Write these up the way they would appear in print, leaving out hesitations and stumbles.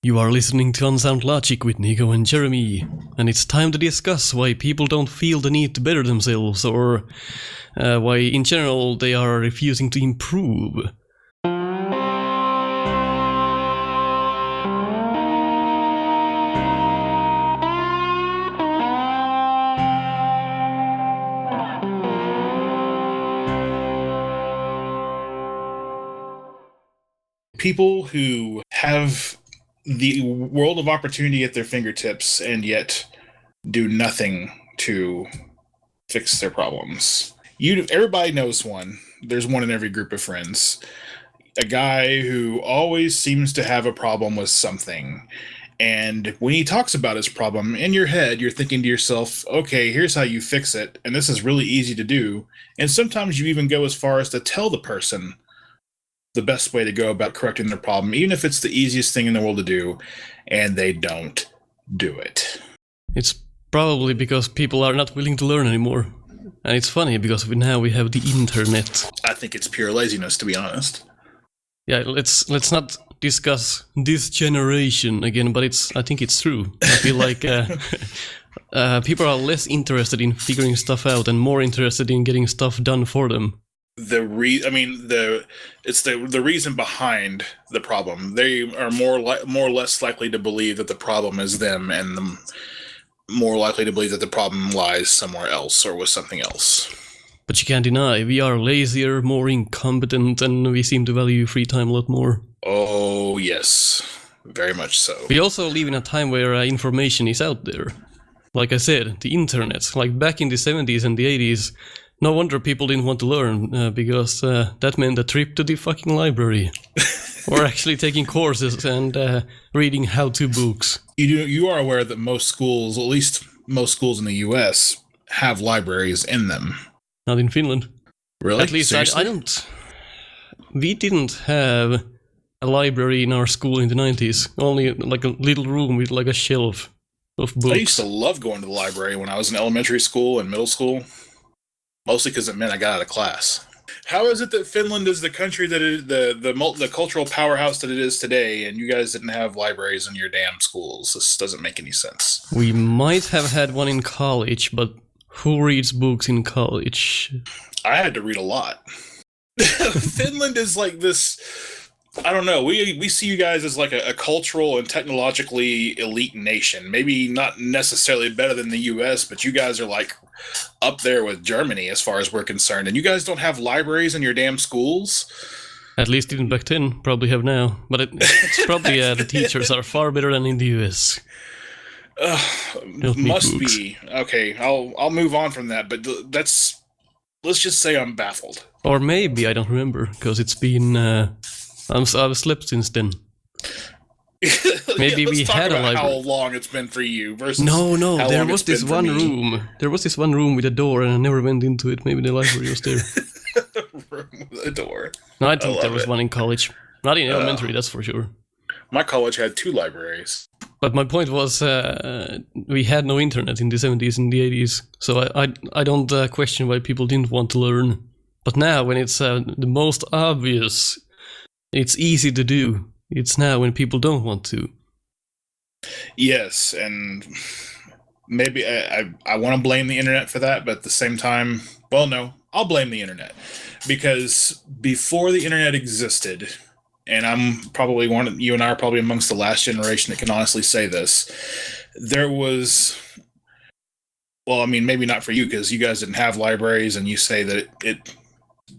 You are listening to Unsound Logic with Nico and Jeremy, and it's time to discuss why people don't feel the need to better themselves, or why in general they are refusing to improve. People who have the world of opportunity at their fingertips and yet do nothing to fix their problems. Everybody knows one. There's one in every group of friends. A guy who always seems to have a problem with something. And when he talks about his problem, in your head, you're thinking to yourself, okay, here's how you fix it. And this is really easy to do. And sometimes you even go as far as to tell the person the best way to go about correcting their problem, even if it's the easiest thing in the world to do, and they don't do it. It's probably because people are not willing to learn anymore. And it's funny because now we have the internet. I think it's pure laziness, to be honest. Yeah, let's not discuss this generation again, but I think it's true. I feel like people are less interested in figuring stuff out and more interested in getting stuff done for them. The reason behind the problem. They are more or less likely to believe that the problem is them, and more likely to believe that the problem lies somewhere else or with something else. But you can't deny we are lazier, more incompetent, and we seem to value free time a lot more. Oh yes, very much so. We also live in a time where information is out there. Like I said, the internet. Like back in the 70s and the 80s. No wonder people didn't want to learn, because that meant a trip to the fucking library. Or actually taking courses and reading how-to books. You are aware that most schools, at least most schools in the US, have libraries in them. Not in Finland. Really? At least I don't... We didn't have a library in our school in the 90s. Only like a little room with like a shelf of books. I used to love going to the library when I was in elementary school and middle school. Mostly because it meant I got out of class. How is it that Finland is the country that is the cultural powerhouse that it is today, and you guys didn't have libraries in your damn schools? This doesn't make any sense. We might have had one in college, but who reads books in college? I had to read a lot. Finland is like this... I don't know. We see you guys as like a cultural and technologically elite nation. Maybe not necessarily better than the U.S., but you guys are like up there with Germany as far as we're concerned. And you guys don't have libraries in your damn schools? At least even back then, probably have now. But it's probably the teachers are far better than in the U.S. Must be. Okay, I'll move on from that. But let's just say I'm baffled. Or maybe I don't remember because it's been. I've slept since then. Maybe we had a library. How long it's been for you versus no. There was this one room. There was this one room with a door, and I never went into it. Maybe the library was there. Room with a door. No, I think there was one in college. Not in elementary, that's for sure. My college had 2 libraries. But my point was, we had no internet in the 70s and the 80s, so I don't question why people didn't want to learn. But now, when it's the most obvious. It's easy to do. It's now when people don't want to. Yes, and maybe I want to blame the internet for that, but at the same time, well, no, I'll blame the internet. Because before the internet existed, and I'm probably you and I are probably amongst the last generation that can honestly say this, there was... Well, I mean, maybe not for you, because you guys didn't have libraries, and you say that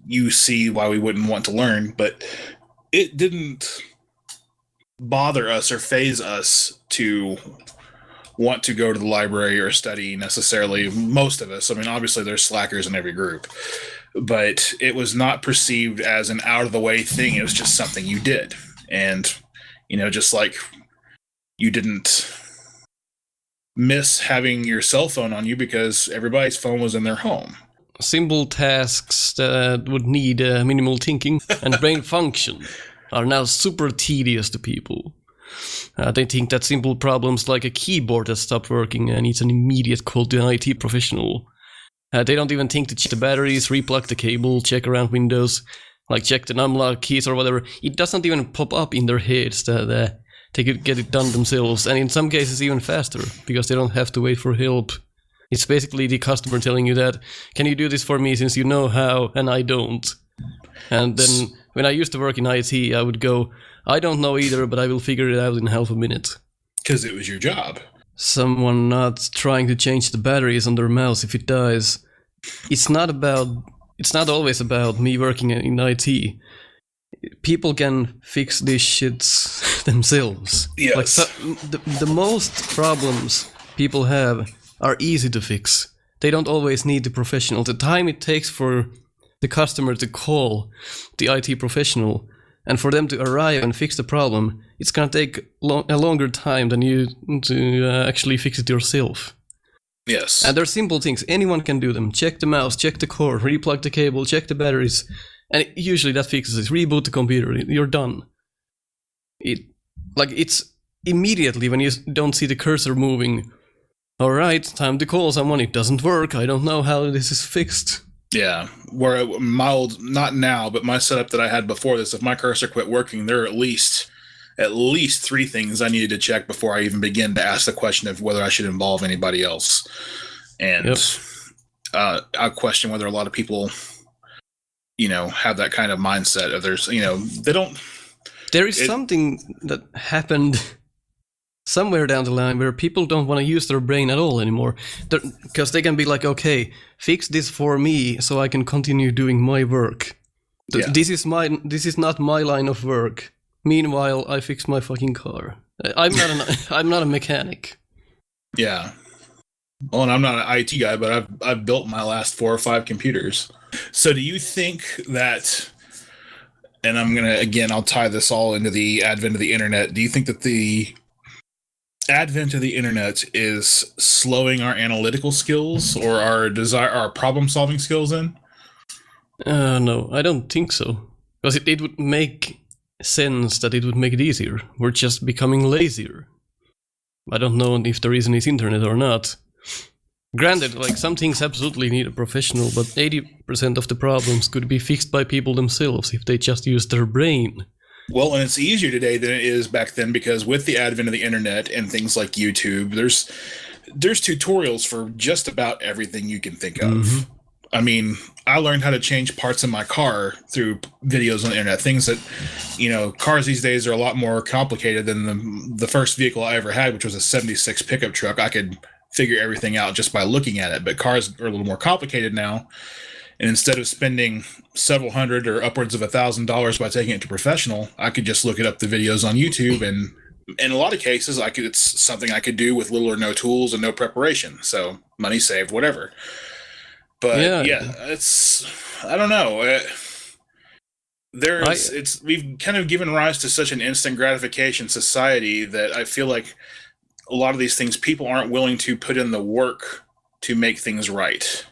you see why we wouldn't want to learn, but... It didn't bother us or faze us to want to go to the library or study necessarily, most of us. I mean, obviously there's slackers in every group, but it was not perceived as an out-of-the-way thing. It was just something you did. And, just like you didn't miss having your cell phone on you because everybody's phone was in their home. Simple tasks that would need minimal thinking and brain function are now super tedious to people. They think that simple problems like a keyboard that stopped working needs an immediate call to an IT professional. They don't even think to check the batteries, replug the cable, check around Windows, like check the numlock keys or whatever. It doesn't even pop up in their heads that they could get it done themselves, and in some cases even faster, because they don't have to wait for help. It's basically the customer telling you that, can you do this for me since you know how and I don't? And then when I used to work in IT, I would go, I don't know either, but I will figure it out in half a minute. Because it was your job. Someone not trying to change the batteries on their mouse if it dies. It's not always about me working in IT. People can fix these shits themselves. Yes. Like the most problems people have are easy to fix. They don't always need the professional. The time it takes for the customer to call the IT professional and for them to arrive and fix the problem, it's gonna take a longer time than you to actually fix it yourself. Yes. And they're simple things. Anyone can do them. Check the mouse, check the cord, replug the cable, check the batteries. And usually that fixes it. Reboot the computer. You're done. It's immediately when you don't see the cursor moving. Alright, time to call someone. It doesn't work. I don't know how this is fixed. Yeah. Where my old, not now, but my setup that I had before this, if my cursor quit working, there are at least 3 things I needed to check before I even begin to ask the question of whether I should involve anybody else. And I question whether a lot of people, have that kind of mindset of there's, they don't. There is something that happened somewhere down the line where people don't want to use their brain at all anymore. Because they can be like, okay, fix this for me so I can continue doing my work. This is not my line of work. Meanwhile, I fix my fucking car. I'm not a mechanic. Yeah. Well, and I'm not an IT guy, but I've built my last 4 or 5 computers. So do you think that, and I'll tie this all into the advent of the internet. Do you think that the advent of the internet is slowing our analytical skills or our problem solving skills in? No, I don't think so. Because it would make sense that it would make it easier. We're just becoming lazier. I don't know if the reason is internet or not. Granted, some things absolutely need a professional, but 80% of the problems could be fixed by people themselves if they just use their brain. Well, and it's easier today than it is back then, because with the advent of the internet and things like YouTube, there's tutorials for just about everything you can think of. Mm-hmm. I mean, I learned how to change parts in my car through videos on the internet. Things that, cars these days are a lot more complicated than the first vehicle I ever had, which was a 76 pickup truck. I could figure everything out just by looking at it, but cars are a little more complicated now. And instead of spending several hundred or upwards of $1,000 by taking it to professional, I could just look it up the videos on YouTube. And in a lot of cases, it's something I could do with little or no tools and no preparation. So money saved, whatever. But I don't know. We've kind of given rise to such an instant gratification society that I feel like a lot of these things, people aren't willing to put in the work to make things right.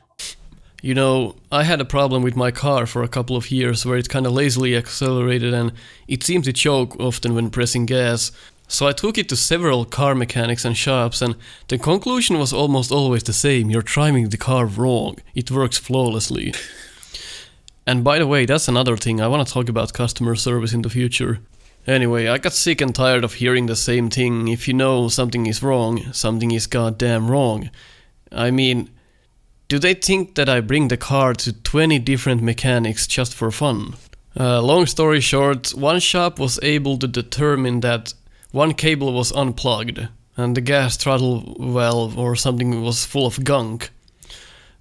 I had a problem with my car for a couple of years where it kind of lazily accelerated and it seemed to choke often when pressing gas. So I took it to several car mechanics and shops, and the conclusion was almost always the same. You're driving the car wrong. It works flawlessly. And by the way, that's another thing. I want to talk about customer service in the future. Anyway, I got sick and tired of hearing the same thing. If you know something is wrong, something is goddamn wrong. I mean, do they think that I bring the car to 20 different mechanics just for fun? Long story short, one shop was able to determine that one cable was unplugged and the gas throttle valve or something was full of gunk.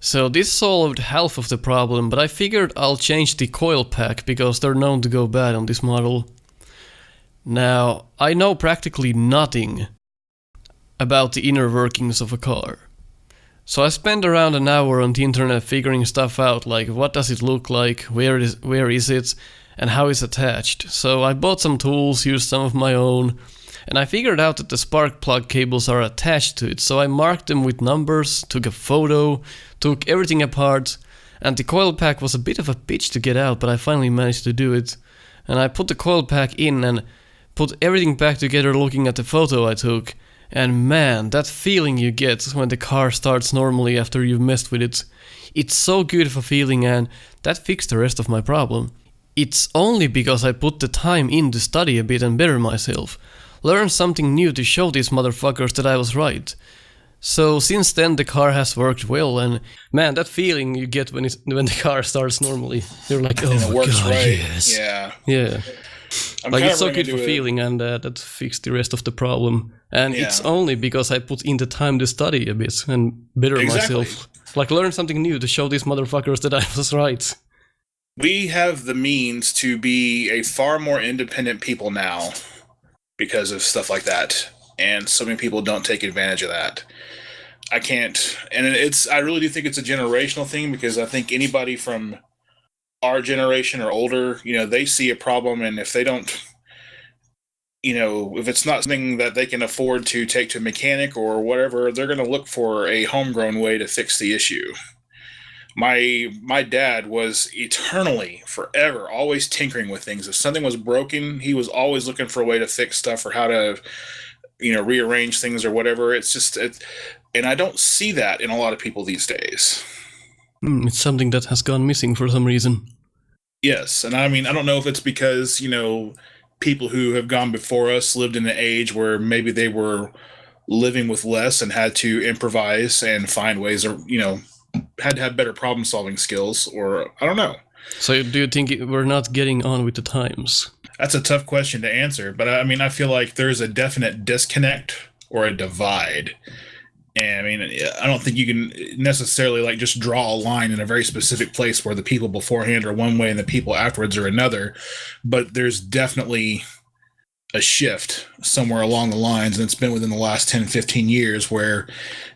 So this solved half of the problem, but I figured I'll change the coil pack because they're known to go bad on this model. Now, I know practically nothing about the inner workings of a car. So I spent around an hour on the internet figuring stuff out, like what does it look like, where is it, and how it's attached. So I bought some tools, used some of my own, and I figured out that the spark plug cables are attached to it. So I marked them with numbers, took a photo, took everything apart, and the coil pack was a bit of a bitch to get out, but I finally managed to do it. And I put the coil pack in and put everything back together looking at the photo I took. And man, that feeling you get when the car starts normally after you've messed with it, it's so good of a feeling, and that fixed the rest of my problem. It's only because I put the time in to study a bit and better myself. learn something new to show these motherfuckers that I was right. So since then the car has worked well, and man, that feeling you get when the car starts normally, you're like, oh my works god, right. yes. Yeah. Like it's so good for feeling, and that fixed the rest of the problem. And it's only because I put in the time to study a bit and better myself. Like learn something new to show these motherfuckers that I was right. We have the means to be a far more independent people now because of stuff like that. And so many people don't take advantage of that. I can't, and I really do think it's a generational thing, because I think anybody from our generation or older, they see a problem, and if they don't, if it's not something that they can afford to take to a mechanic or whatever, they're going to look for a homegrown way to fix the issue. My dad was eternally, forever, always tinkering with things. If something was broken, he was always looking for a way to fix stuff or how to, rearrange things or whatever. And I don't see that in a lot of people these days. It's something that has gone missing for some reason. Yes, and I mean, I don't know if it's because, people who have gone before us lived in an age where maybe they were living with less and had to improvise and find ways, or, had to have better problem-solving skills, or I don't know. So do you think we're not getting on with the times? That's a tough question to answer, but I mean, I feel like there's a definite disconnect or a divide. And I mean, I don't think you can necessarily like just draw a line in a very specific place where the people beforehand are one way and the people afterwards are another. But there's definitely a shift somewhere along the lines, and it's been within the last 10, 15 years, where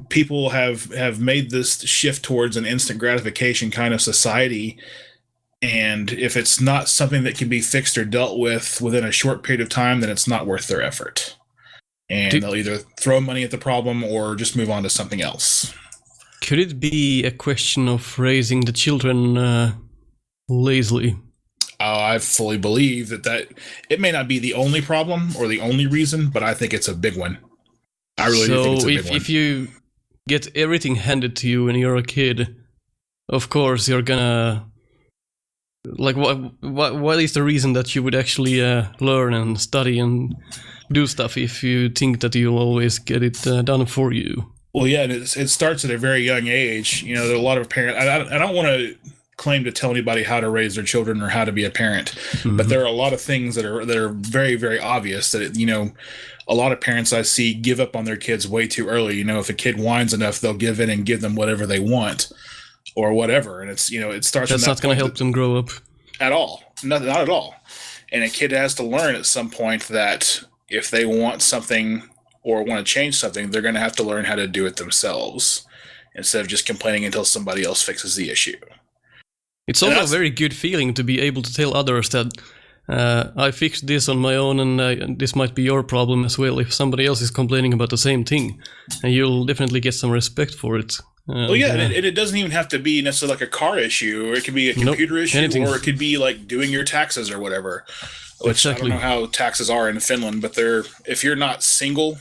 people have made this shift towards an instant gratification kind of society. And if it's not something that can be fixed or dealt with within a short period of time, then it's not worth their effort. And they'll either throw money at the problem or just move on to something else. Could it be a question of raising the children lazily? I fully believe that it may not be the only problem or the only reason, but I think it's a big one. I really do think it's a big one. So if you get everything handed to you when you're a kid, of course you're gonna... Like, what is the reason that you would actually learn and study and do stuff if you think that you'll always get it done for you? Well, yeah, and it starts at a very young age. There are a lot of parents. I don't want to claim to tell anybody how to raise their children or how to be a parent, but there are a lot of things that are very, very obvious that a lot of parents I see give up on their kids way too early. If a kid whines enough, they'll give in and give them whatever they want. Or whatever, and it's it starts. That's not going to help them grow up at all. Not at all. And a kid has to learn at some point that if they want something or want to change something, they're going to have to learn how to do it themselves instead of just complaining until somebody else fixes the issue. It's also a very good feeling to be able to tell others that I fixed this on my own, and this might be your problem as well if somebody else is complaining about the same thing, and you'll definitely get some respect for it. And it doesn't even have to be necessarily like a car issue, or it could be a computer issue, or it could be like doing your taxes or whatever. Which I don't know how taxes are in Finland, but if you're not single,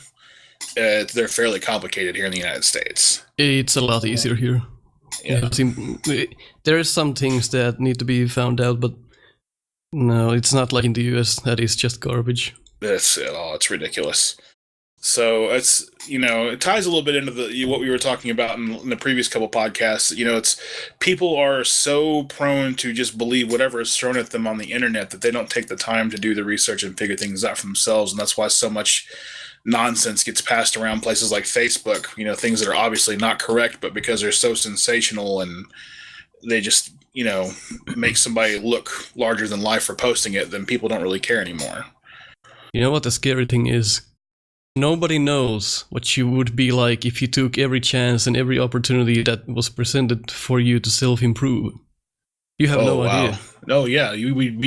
they're fairly complicated here in the United States. It's a lot easier here. Yeah. There are some things that need to be found out, but no, it's not like in the US that is just garbage. It's ridiculous. So it's, it ties a little bit into what we were talking about in the previous couple podcasts. It's people are so prone to just believe whatever is thrown at them on the internet that they don't take the time to do the research and figure things out for themselves. And that's why so much nonsense gets passed around places like Facebook, things that are obviously not correct, but because they're so sensational and they just, make somebody look larger than life for posting it, then people don't really care anymore. You know what the scary thing is? Nobody knows what you would be like if you took every chance and every opportunity that was presented for you to self-improve. You have no idea. No, yeah, we'd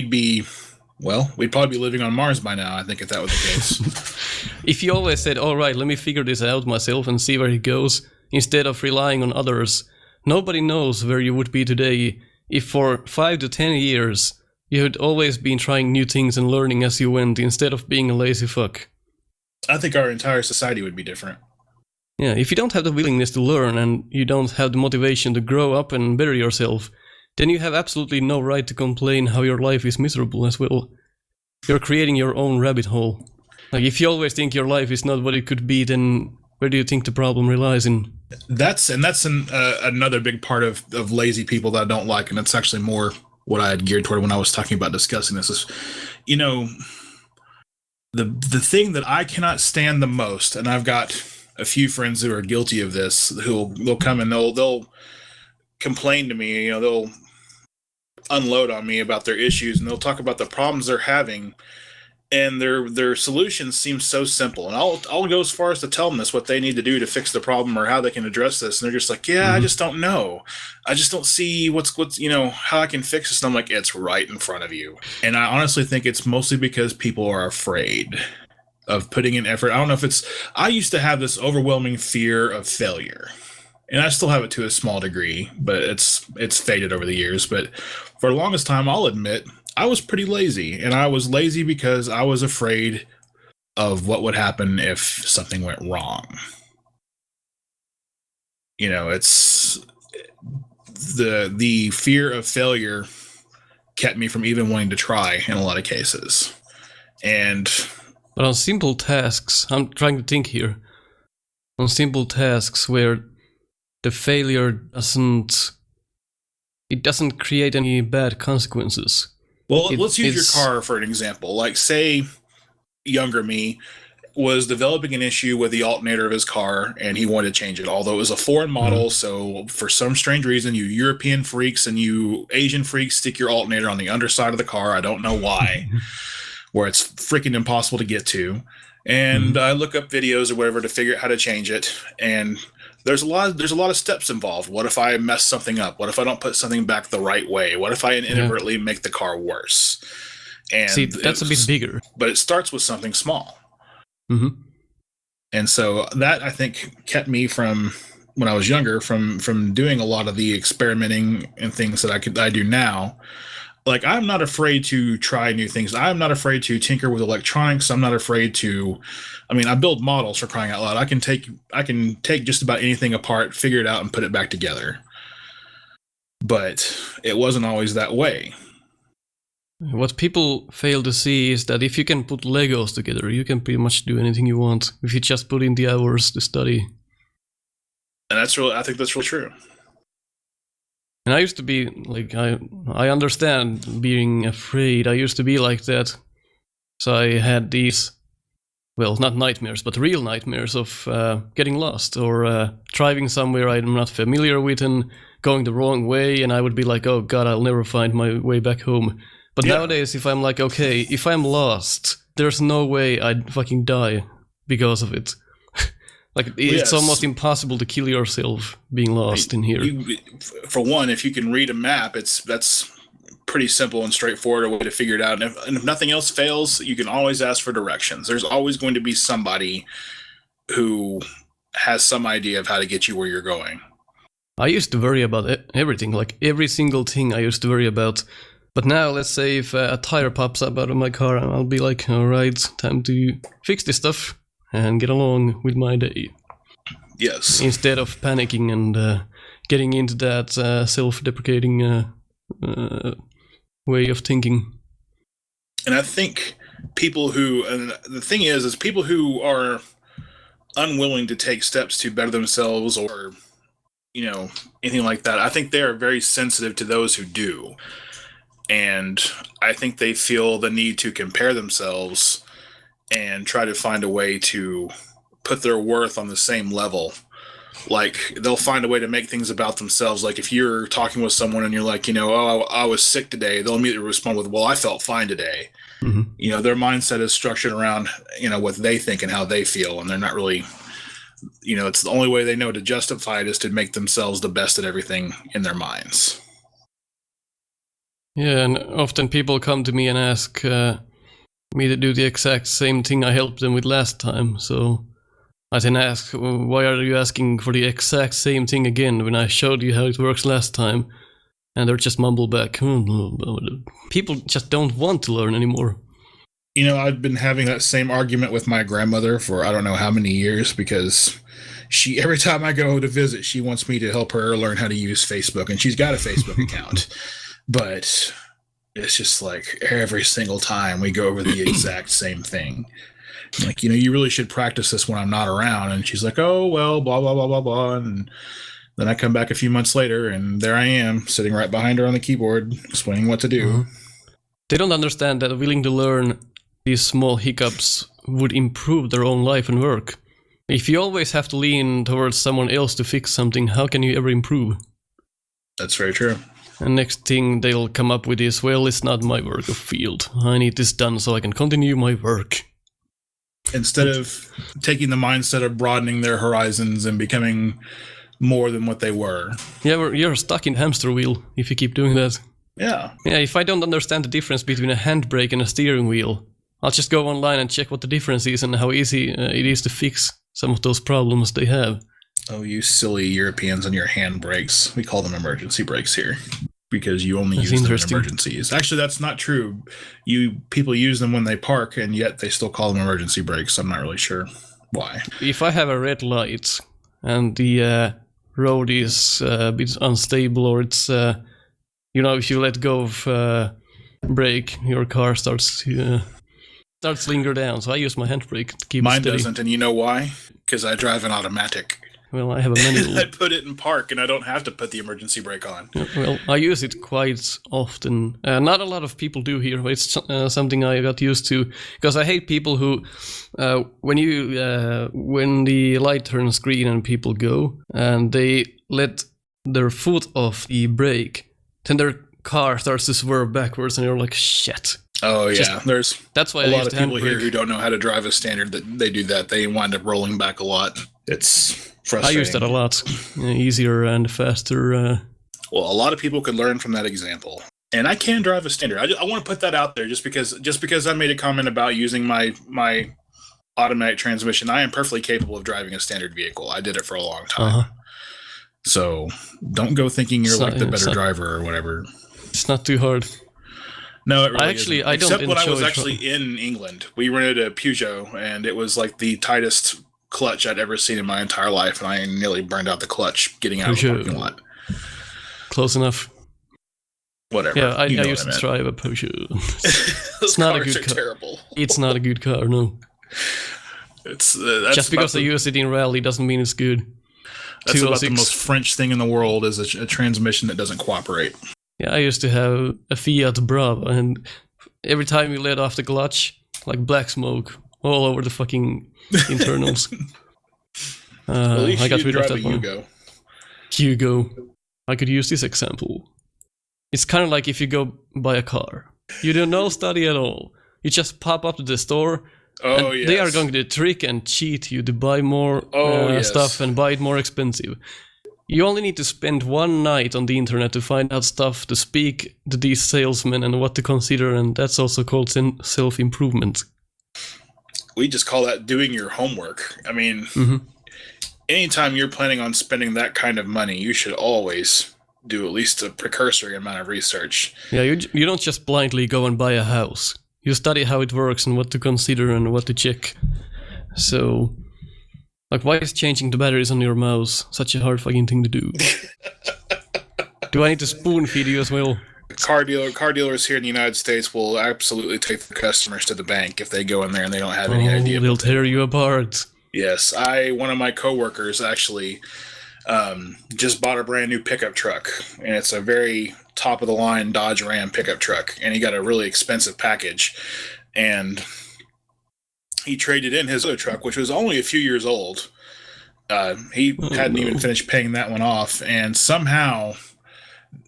probably be living on Mars by now, I think, if that was the case. If you always said, all right, let me figure this out myself and see where it goes, instead of relying on others, nobody knows where you would be today if for 5 to 10 years you had always been trying new things and learning as you went instead of being a lazy fuck. I think our entire society would be different. Yeah, if you don't have the willingness to learn and you don't have the motivation to grow up and better yourself, then you have absolutely no right to complain how your life is miserable as well. You're creating your own rabbit hole. Like, if you always think your life is not what it could be, then where do you think the problem relies in? That's another big part of lazy people that I don't like, and it's actually more what I had geared toward when I was talking about discussing this is, you know, the thing that I cannot stand the most, and I've got a few friends who are guilty of this, they'll come and they'll complain to me, you know, they'll unload on me about their issues, and they'll talk about the problems they're having, and their solutions seem so simple. And I'll go as far as to tell them this, what they need to do to fix the problem or how they can address this. And they're just like, yeah, I just don't know. I just don't see what's, you know, how I can fix this. And I'm like, it's right in front of you. And I honestly think it's mostly because people are afraid of putting in effort. I don't know if I used to have this overwhelming fear of failure. And I still have it to a small degree, but it's faded over the years. But for the longest time, I'll admit, I was pretty lazy, and I was lazy because I was afraid of what would happen if something went wrong. You know, it's the fear of failure kept me from even wanting to try in a lot of cases. But on simple tasks, I'm trying to think here. On simple tasks where the failure doesn't create any bad consequences. Well, let's use your car for an example. Like, say, younger me was developing an issue with the alternator of his car, and he wanted to change it. Although it was a foreign model, so for some strange reason, you European freaks and you Asian freaks stick your alternator on the underside of the car. I don't know why, where it's freaking impossible to get to. And I look up videos or whatever to figure out how to change it, and there's a lot of steps involved. What if I mess something up? What if I don't put something back the right way? What if I inadvertently make the car worse? And see, that's a bit bigger. But it starts with something small. Mm-hmm. And so that, I think, kept me from, when I was younger, from doing a lot of the experimenting and things that I do now. Like, I'm not afraid to try new things. I'm not afraid to tinker with electronics. I'm not afraid to, I build models, for crying out loud. I can take just about anything apart, figure it out, and put it back together. But it wasn't always that way. What people fail to see is that if you can put Legos together, you can pretty much do anything you want if you just put in the hours to study. And I think that's real true. And I used to be like, I understand being afraid. I used to be like that. So I had these, well, not nightmares, but real nightmares of getting lost or driving somewhere I'm not familiar with and going the wrong way. And I would be like, oh God, I'll never find my way back home. But nowadays, if I'm like, okay, if I'm lost, there's no way I'd fucking die because of it. Like, it's almost impossible to kill yourself being lost in here. For one, if you can read a map, that's pretty simple and straightforward a way to figure it out. And if nothing else fails, you can always ask for directions. There's always going to be somebody who has some idea of how to get you where you're going. I used to worry about everything, like every single thing I used to worry about. But now, let's say if a tire pops up out of my car, I'll be like, all right, time to fix this stuff and get along with my day. Yes. Instead of panicking and getting into that self-deprecating way of thinking. And I think the thing is people who are unwilling to take steps to better themselves or, you know, anything like that, I think they are very sensitive to those who do. And I think they feel the need to compare themselves and try to find a way to put their worth on the same level. Like, they'll find a way to make things about themselves. Like, if you're talking with someone and you're like, you know, oh, I was sick today, they'll immediately respond with, well, I felt fine today. Mm-hmm. You know, their mindset is structured around, you know, what they think and how they feel. And they're not really, you know, it's the only way they know to justify it is to make themselves the best at everything in their minds. Yeah, and often people come to me and ask me to do the exact same thing I helped them with last time. So I then ask, why are you asking for the exact same thing again when I showed you how it works last time? And they're just mumble back. People just don't want to learn anymore. You know, I've been having that same argument with my grandmother for I don't know how many years because every time I go to visit, she wants me to help her learn how to use Facebook, and she's got a Facebook account. But it's just like every single time we go over the exact same thing. I'm like, you really should practice this when I'm not around. And she's like, oh, well, blah, blah, blah, blah, blah. And then I come back a few months later, and there I am, sitting right behind her on the keyboard, explaining what to do. They don't understand that willing to learn these small hiccups would improve their own life and work. If you always have to lean towards someone else to fix something, how can you ever improve? That's very true. And next thing they'll come up with is, well, it's not my work of field. I need this done so I can continue my work. Instead of taking the mindset of broadening their horizons and becoming more than what they were. Yeah, you're stuck in hamster wheel if you keep doing that. Yeah. Yeah, if I don't understand the difference between a handbrake and a steering wheel, I'll just go online and check what the difference is and how easy it is to fix some of those problems they have. Oh, you silly Europeans and your handbrakes. We call them emergency brakes here because you only use them in emergencies. Actually, that's not true. People use them when they park, and yet they still call them emergency brakes. I'm not really sure why. If I have a red light and the road is a bit unstable, or it's, if you let go of brake, your car starts linger down. So I use my handbrake to keep it steady. Mine doesn't, and you know why? Because I drive an automatic. Well, I have a manual. I put it in park, and I don't have to put the emergency brake on. Well, I use it quite often. Not a lot of people do here, but it's something I got used to. Because I hate people who, when the light turns green and people go, and they let their foot off the brake, then their car starts to swerve backwards, and you're like, shit. Oh, yeah. That's why a lot of people here who don't know how to drive a standard that they do that. They wind up rolling back a lot. It's frustrating. I use that a lot. Easier and faster. Well, a lot of people could learn from that example. And I can drive a standard. I want to put that out there just because I made a comment about using my automatic transmission. I am perfectly capable of driving a standard vehicle. I did it for a long time. So don't go thinking you're the better driver or whatever. It's not too hard. No, it really isn't. I don't. Except when I was actually in England. We rented a Peugeot, and it was like the tightest clutch I'd ever seen in my entire life, and I nearly burned out the clutch getting out of the parking lot. Close enough. Whatever. Yeah, I used to drive a Peugeot. It's not a good car. Terrible. It's not a good car, no. It's just because I use it in rally doesn't mean it's good. That's about the most French thing in the world is a transmission that doesn't cooperate. Yeah, I used to have a Fiat Brava, and every time you let off the clutch, like black smoke all over the fucking internals. At least I got rid of that one. Hugo. I could use this example. It's kind of like if you go buy a car. You do no study at all. You just pop up to the store, and they are going to trick and cheat you to buy more stuff and buy it more expensive. You only need to spend one night on the internet to find out stuff, to speak to these salesmen and what to consider, and that's also called self-improvement. We just call that doing your homework. I mean, anytime you're planning on spending that kind of money, you should always do at least a precursory amount of research. Yeah, you don't just blindly go and buy a house. You study how it works and what to consider and what to check. So... like, why is changing the batteries on your mouse such a hard fucking thing to do? Do I need to spoon feed you as well? Car dealers here in the United States will absolutely take the customers to the bank if they go in there and they don't have any idea. They'll tear you apart. Yes, one of my coworkers actually just bought a brand new pickup truck, and it's a very top of the line Dodge Ram pickup truck, and he got a really expensive package, and he traded in his other truck, which was only a few years old. He hadn't even finished paying that one off, and somehow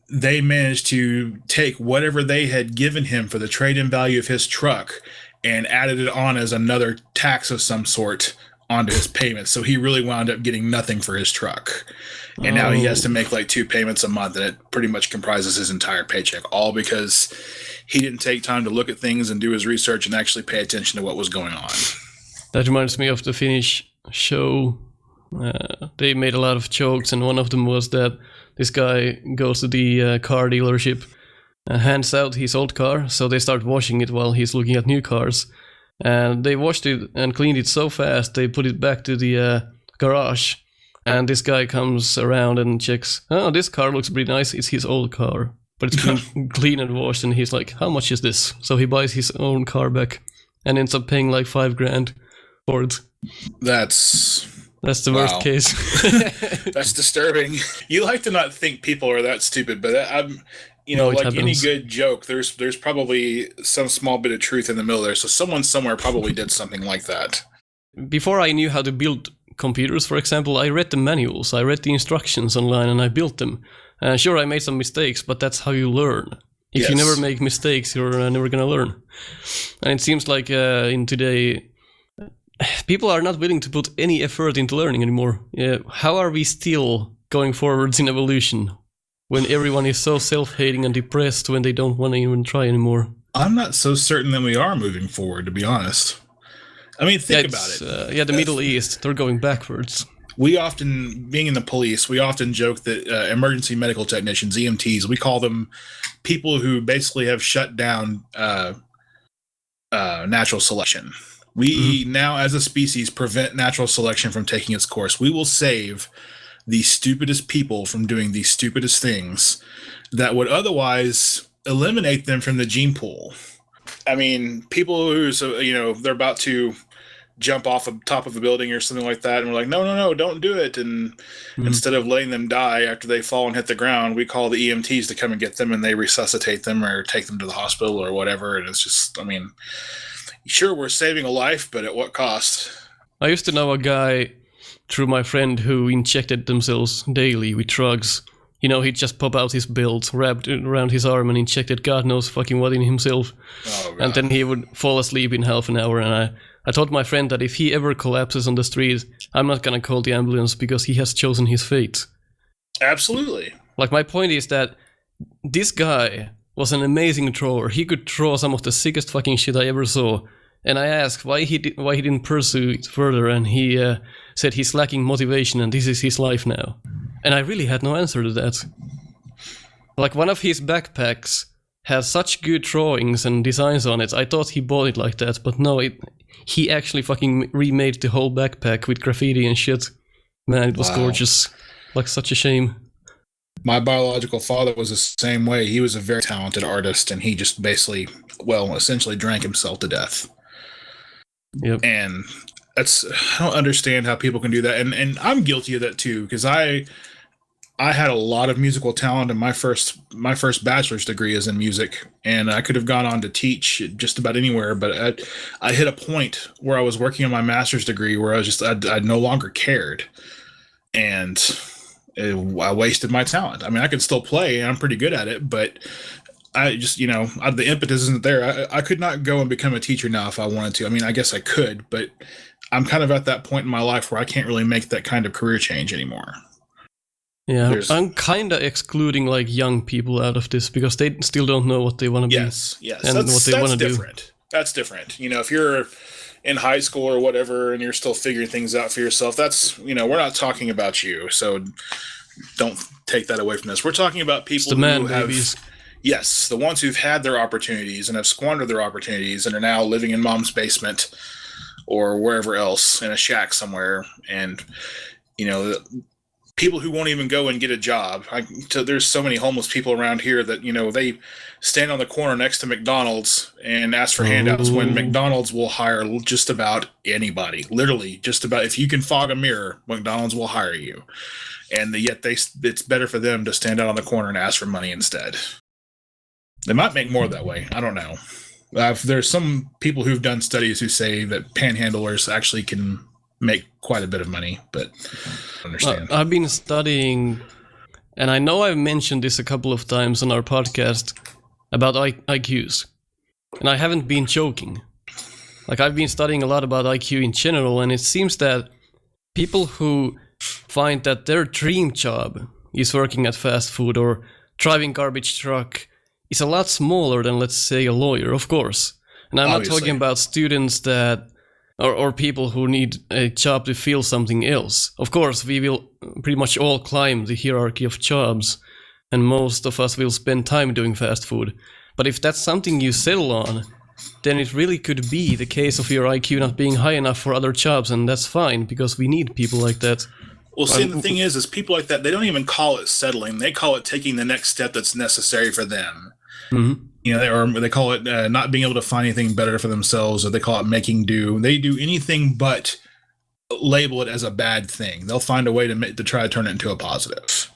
they managed to take whatever they had given him for the trade-in value of his truck and added it on as another tax of some sort onto his payments. So he really wound up getting nothing for his truck. And now he has to make like 2 payments a month, and it pretty much comprises his entire paycheck, all because he didn't take time to look at things and do his research and actually pay attention to what was going on. That reminds me of the Finnish show. They made a lot of jokes, and one of them was that this guy goes to the car dealership and hands out his old car, so they start washing it while he's looking at new cars. And they washed it and cleaned it so fast, they put it back to the garage. And this guy comes around and checks, oh, this car looks pretty nice, it's his old car. But it's been clean and washed, and he's like, how much is this? So he buys his own car back and ends up paying like $5,000. for it. That's the worst case. That's disturbing. You like to not think people are that stupid, but I'm, like happens. Any good joke, there's probably some small bit of truth in the middle there. So someone somewhere probably did something like that. Before I knew how to build computers, for example, I read the manuals, I read the instructions online, and I built them. Sure, I made some mistakes, but that's how you learn. If you never make mistakes, you're never gonna learn. And it seems like in today, people are not willing to put any effort into learning anymore. How are we still going forwards in evolution when everyone is so self-hating and depressed when they don't want to even try anymore? I'm not so certain that we are moving forward, to be honest. I mean, think about it. The Middle East, they're going backwards. We often, being in the police, we often joke that emergency medical technicians, EMTs, we call them people who basically have shut down natural selection. We now, as a species, prevent natural selection from taking its course. We will save the stupidest people from doing the stupidest things that would otherwise eliminate them from the gene pool. I mean, people who's, they're about to jump off the top of a building or something like that, and we're like, no, don't do it. And instead of letting them die after they fall and hit the ground, we call the EMTs to come and get them, and they resuscitate them or take them to the hospital or whatever. And it's just, I mean, sure, we're saving a life, but at what cost? I used to know a guy through my friend who injected themselves daily with drugs. He'd just pop out his belt, wrapped around his arm, and injected God knows fucking what in himself. Oh, and then he would fall asleep in half an hour, and I told my friend that if he ever collapses on the street, I'm not gonna call the ambulance because he has chosen his fate. Absolutely. Like, my point is that this guy was an amazing thrower. He could throw some of the sickest fucking shit I ever saw. And I asked why he didn't pursue it further, and he said he's lacking motivation and this is his life now. And I really had no answer to that. Like, one of his backpacks has such good drawings and designs on it. I thought he bought it like that, but no, he actually fucking remade the whole backpack with graffiti and shit. Man, it was gorgeous. Like, such a shame. My biological father was the same way. He was a very talented artist, and he just basically, essentially drank himself to death. Yep. And I don't understand how people can do that. And I'm guilty of that too, because I had a lot of musical talent, and my first bachelor's degree is in music, and I could have gone on to teach just about anywhere, but I hit a point where I was working on my master's degree where I no longer cared, and I wasted my talent. I mean, I could still play, and I'm pretty good at it, but I just, the impetus isn't there. I could not go and become a teacher now if I wanted to. I mean, I guess I could, but I'm kind of at that point in my life where I can't really make that kind of career change anymore. Yeah, I'm kind of excluding like young people out of this because they still don't know what they want to be. Yes, and what they want to do. That's different. If you're in high school or whatever and you're still figuring things out for yourself, that's, we're not talking about you. So don't take that away from us. We're talking about people who have... Babies. Yes, the ones who've had their opportunities and have squandered their opportunities and are now living in mom's basement or wherever else in a shack somewhere. And, people who won't even go and get a job. There's so many homeless people around here that, they stand on the corner next to McDonald's and ask for handouts when McDonald's will hire just about anybody. Literally, just about. If you can fog a mirror, McDonald's will hire you. And yet it's better for them to stand out on the corner and ask for money instead. They might make more that way. I don't know. There's some people who've done studies who say that panhandlers actually can make quite a bit of money, but I don't understand. I've been studying, and I know I've mentioned this a couple of times on our podcast about IQs, and I haven't been joking. Like, I've been studying a lot about IQ in general, and it seems that people who find that their dream job is working at fast food or driving garbage truck is a lot smaller than, let's say, a lawyer, of course. And I'm not talking about students that, or people who need a job to feel something else. Of course, we will pretty much all climb the hierarchy of jobs, and most of us will spend time doing fast food. But if that's something you settle on, then it really could be the case of your IQ not being high enough for other jobs, and that's fine, because we need people like that. Well, see, the thing is people like that, they don't even call it settling. They call it taking the next step that's necessary for them. Mm-hmm. they call it not being able to find anything better for themselves, or they call it making do. They do anything but label it as a bad thing. They'll find a way to try to turn it into a positive.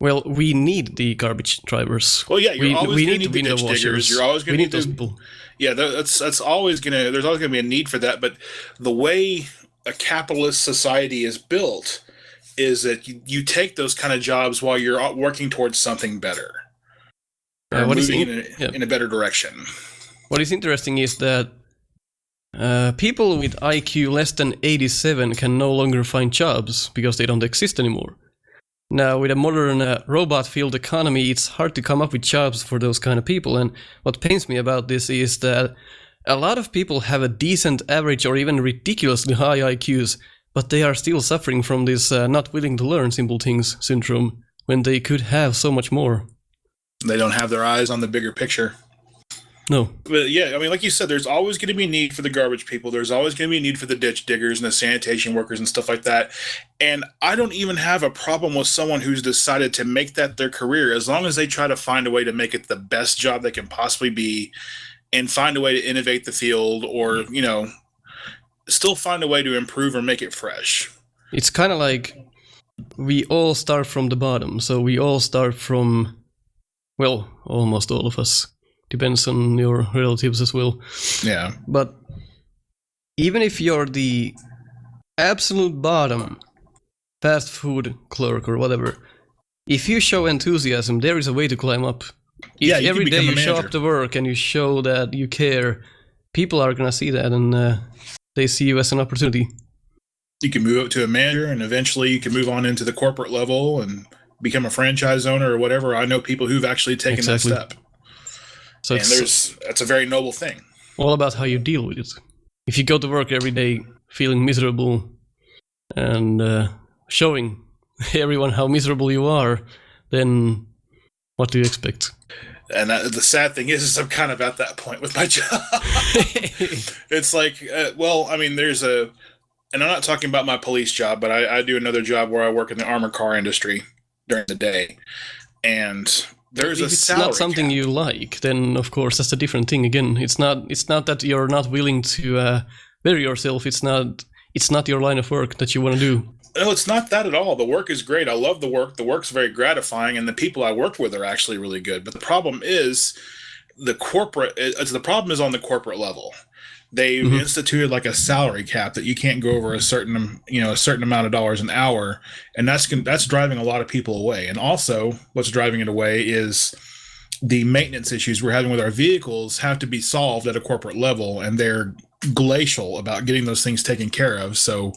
Well, we need the garbage drivers. Well, yeah, we always need the ditch diggers. You're always going to need those people. Yeah, that's always going to. There's always going to be a need for that. But the way a capitalist society is built is that you take those kind of jobs while you're working towards something better, or moving in a better direction. What is interesting is that people with IQ less than 87 can no longer find jobs because they don't exist anymore. Now, with a modern robot-filled economy, it's hard to come up with jobs for those kind of people. And what pains me about this is that a lot of people have a decent average or even ridiculously high IQs, but they are still suffering from this not willing to learn simple things syndrome when they could have so much more. They don't have their eyes on the bigger picture. No. But yeah, I mean, like you said, there's always going to be a need for the garbage people. There's always going to be a need for the ditch diggers and the sanitation workers and stuff like that. And I don't even have a problem with someone who's decided to make that their career, as long as they try to find a way to make it the best job they can possibly be and find a way to innovate the field, or, still find a way to improve or make it fresh. It's kind of like we all start from the bottom. So we all start from, well, almost all of us. Depends on your relatives as well. Yeah. But even if you're the absolute bottom fast food clerk or whatever, if you show enthusiasm, there is a way to climb up. If every day you show up to work and you show that you care, people are going to see that, and they see you as an opportunity. You can move up to a manager, and eventually you can move on into the corporate level and become a franchise owner or whatever. I know people who've actually taken that step. So that's a very noble thing. All about how you deal with it. If you go to work every day feeling miserable and showing everyone how miserable you are, then what do you expect? And the sad thing is I'm kind of at that point with my job. It's like, and I'm not talking about my police job, but I do another job where I work in the armored car industry during the day. And there's a salary cap. If it's not something you like, then of course that's a different thing. Again, it's not that you're not willing to bury yourself. It's not your line of work that you want to do. No, it's not that at all. The work is great. I love the work. The work's very gratifying, and the people I work with are actually really good. But the problem is the problem is on the corporate level. They've instituted like a salary cap that you can't go over a certain amount of dollars an hour, and that's driving a lot of people away. And also, what's driving it away is the maintenance issues we're having with our vehicles have to be solved at a corporate level, and they're glacial about getting those things taken care of. So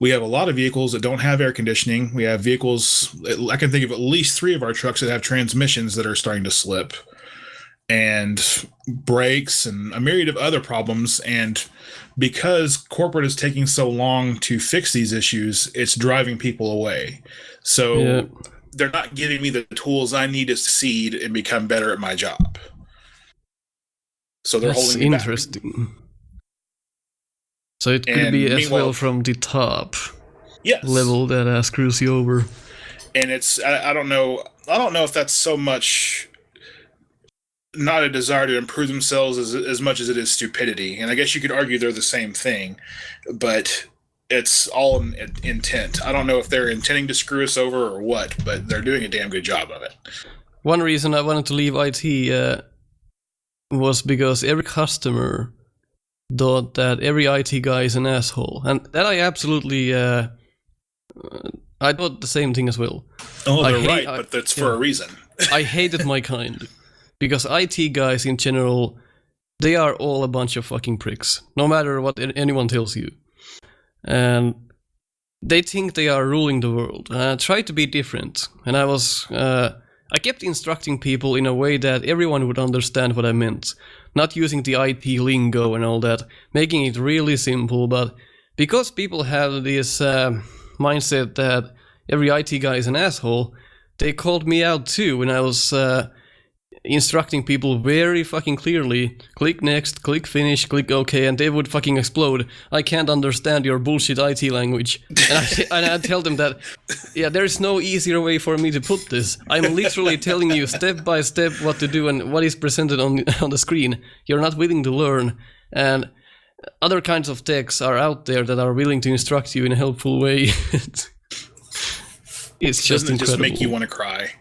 we have a lot of vehicles that don't have air conditioning. We have vehicles, I can think of at least 3 of our trucks that have transmissions that are starting to slip, and brakes, and a myriad of other problems. And because corporate is taking so long to fix these issues, it's driving people away. So they're not giving me the tools I need to succeed and become better at my job. So they're holding me back. That's interesting. So it could be as well from the top level that screws you over. And I don't know if that's so much not a desire to improve themselves as much as it is stupidity. And I guess you could argue they're the same thing, but it's all intent. I don't know if they're intending to screw us over or what, but they're doing a damn good job of it. One reason I wanted to leave IT was because every customer thought that every IT guy is an asshole. And that I absolutely... I thought the same thing as well. Oh, they're right, but that's for a reason. I hated my kind. Because IT guys in general, they are all a bunch of fucking pricks. No matter what anyone tells you. And they think they are ruling the world. And I tried to be different. And I kept instructing people in a way that everyone would understand what I meant. Not using the IT lingo and all that. Making it really simple. But because people have this mindset that every IT guy is an asshole, they called me out too when I was instructing people very fucking clearly. Click next, click finish, click OK, and they would fucking explode. I can't understand your bullshit IT language. And I tell them that, yeah, there's no easier way for me to put this. I'm literally telling you step by step what to do and what is presented on the screen. You're not willing to learn. And other kinds of techs are out there that are willing to instruct you in a helpful way. It's just Doesn't it just incredible. make you want to cry?